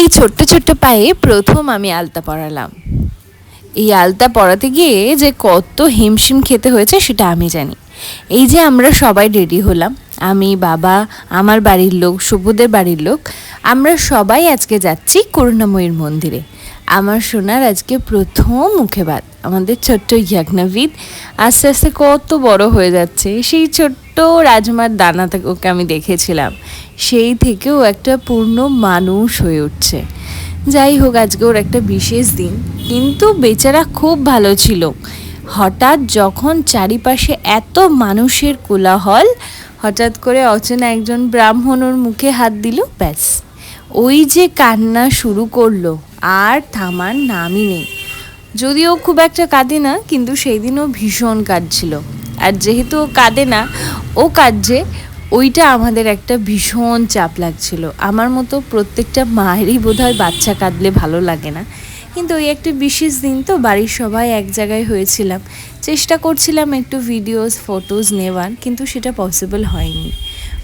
এই ছোট্ট ছোট্ট পায়ে প্রথম আমি আলতা পরালাম। এই আলতা পরাতে গিয়ে যে কত হিমশিম খেতে হয়েছে সেটা আমি জানি। এই যে আমরা সবাই রেডি হলাম, আমি, বাবা, আমার বাড়ির লোক, শুভদের বাড়ির লোক, আমরা সবাই আজকে যাচ্ছি করুণাময়ীর মন্দিরে। আমার সোনার আজকে প্রথম মুখে ভাত। আমাদের ছোট্ট ইয়াজ্ঞাভিদ আস্তে আস্তে কত বড় হয়ে যাচ্ছে। সেই ছোট্ট রাজমার দানা থেকে ওকে আমি দেখেছিলাম, সেই থেকেও একটা পূর্ণ মানুষ হয়ে উঠছে। যাই হোক, আজকে ওর একটা বিশেষ দিন, কিন্তু বেচারা খুব ভালো ছিল। হঠাৎ যখন চারিপাশে এত মানুষের কোলাহল, হঠাৎ করে অচেনা একজন ব্রাহ্মণ ওর মুখে হাত দিল, ব্যাস ওই যে কান্না শুরু করলো, আর থামার নামই নেই। যদিও খুব একটা কাঁদে না, কিন্তু সেই দিনও ভীষণ কাঁদছিল। আর যেহেতু ও কাঁদে না, ও কাঁদছে, ওইটা আমাদের একটা ভীষণ চাপ লাগছিল। আমার মতো প্রত্যেকটা মায়েরই বোধহয় বাচ্চা কাঁদলে ভালো লাগে না, কিন্তু ওই একটা বিশেষ দিন তো, বাড়ির সবাই এক জায়গায় হয়েছিলাম, চেষ্টা করছিলাম একটু ভিডিওস ফটোজ নেওয়ার, কিন্তু সেটা পসিবল হয়নি।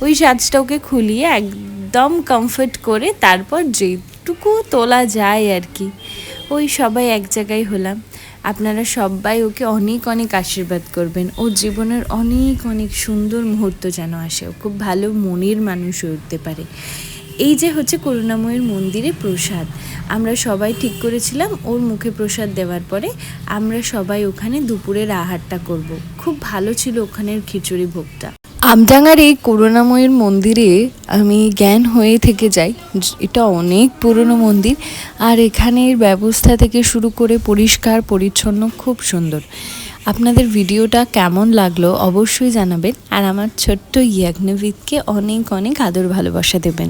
ওই সাজটা ওকে খুলিয়ে একদম কমফর্ট করে তারপর যেটুকু তোলা যায় আর কি, ওই সবাই এক জায়গায় হলাম। আপনারা সবাই ওকে অনেক অনেক আশীর্বাদ করবেন, ওর জীবনের অনেক অনেক সুন্দর মুহূর্ত যেন আসে, ও খুব ভালো মনের মানুষ হয়ে উঠতে পারে। এই যে হচ্ছে করুণাময়ীর মন্দিরে প্রসাদ, আমরা সবাই ঠিক করেছিলাম ওর মুখে প্রসাদ দেওয়ার পরে আমরা সবাই ওখানে দুপুরের আহারটা করব। খুব ভালো ছিল ওখানের খিচুড়ি ভোগটা। আমডাঙ্গার এই করুণাময়ীর মন্দিরে আমি জ্ঞান হয়ে থেকে যাই। এটা অনেক পুরনো মন্দির, আর এখানের ব্যবস্থা থেকে শুরু করে পরিষ্কার পরিচ্ছন্ন, খুব সুন্দর। আপনাদের ভিডিওটা কেমন লাগলো অবশ্যই জানাবেন, আর আমার ছোট্ট ইয়াজ্ঞাভিদকে অনেক অনেক আদর ভালোবাসা দেবেন।